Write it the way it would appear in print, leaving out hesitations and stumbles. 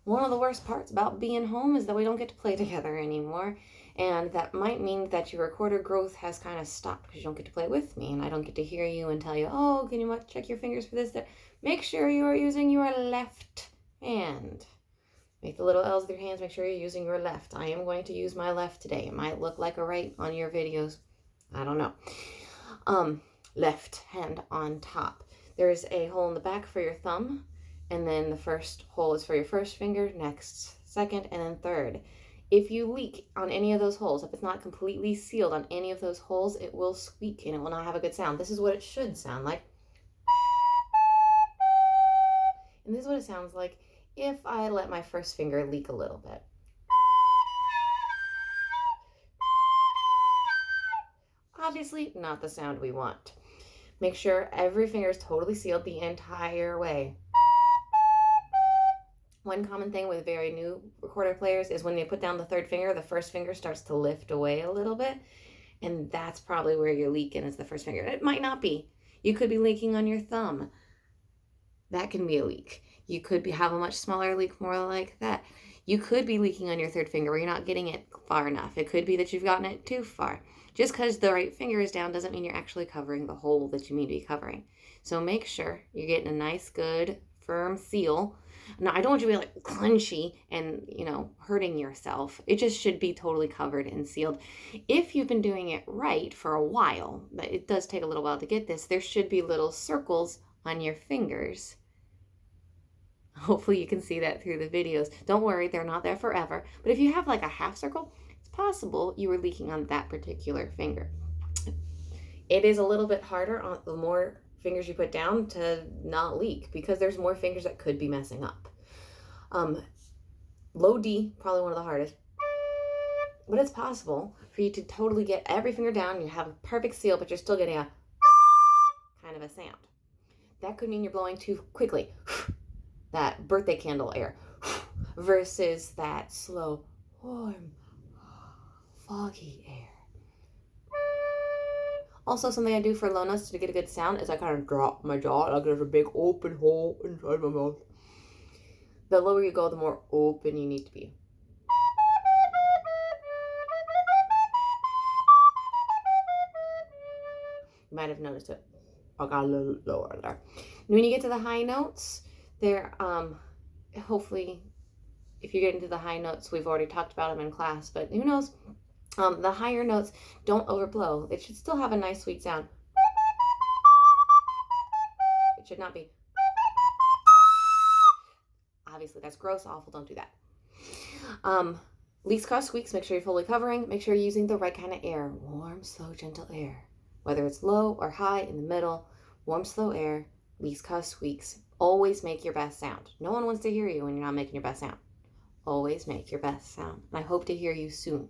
One of the worst parts about being home is that we don't get to play together anymore. And that might mean that your recorder growth has kind of stopped because you don't get to play with me. And I don't get to hear you and tell you, oh, can you check your fingers for this? That. Make sure you are using your left hand. Make the little L's with your hands. Make sure you're using your left. I am going to use my left today. It might look like a right on your videos. I don't know. Left hand on top. There's a hole in the back for your thumb. And then the first hole is for your first finger, next, second, and then third. If you leak on any of those holes, if it's not completely sealed on any of those holes, it will squeak and it will not have a good sound. This is what it should sound like. And this is what it sounds like if I let my first finger leak a little bit. Obviously, not the sound we want. Make sure every finger is totally sealed the entire way. One common thing with very new recorder players is when they put down the third finger, the first finger starts to lift away a little bit. And that's probably where you're leaking, is the first finger. It might not be. You could be leaking on your thumb. That can be a leak. You could have a much smaller leak, more like that. You could be leaking on your third finger where you're not getting it far enough. It could be that you've gotten it too far. Just because the right finger is down doesn't mean you're actually covering the hole that you need to be covering. So make sure you're getting a nice, good, firm seal. Now, I don't want you to be like clenchy and, hurting yourself. It just should be totally covered and sealed. If you've been doing it right for a while, but it does take a little while to get this, there should be little circles on your fingers. Hopefully you can see that through the videos. Don't worry, they're not there forever. But if you have like a half circle, it's possible you were leaking on that particular finger. It is a little bit harder on the more fingers you put down to not leak because there's more fingers that could be messing up. Low D, probably one of the hardest. But it's possible for you to totally get every finger down, you have a perfect seal, but you're still getting a kind of a sound. That could mean you're blowing too quickly. That birthday candle air versus that slow, warm, foggy air. Also, something I do for low notes to get a good sound is I kind of drop my jaw like there's a big open hole inside my mouth. The lower you go, the more open you need to be. You might have noticed it. I got a little lower there. And when you get to the high notes, they're hopefully, if you get into the high notes, we've already talked about them in class, but who knows? The higher notes don't overblow. It should still have a nice sweet sound. It should not be. Obviously, that's gross, awful. Don't do that. Leaks cause squeaks. Make sure you're fully covering. Make sure you're using the right kind of air. Warm, slow, gentle air. Whether it's low or high, in the middle. Warm, slow air. Leaks cause squeaks. Always make your best sound. No one wants to hear you when you're not making your best sound. Always make your best sound. And I hope to hear you soon.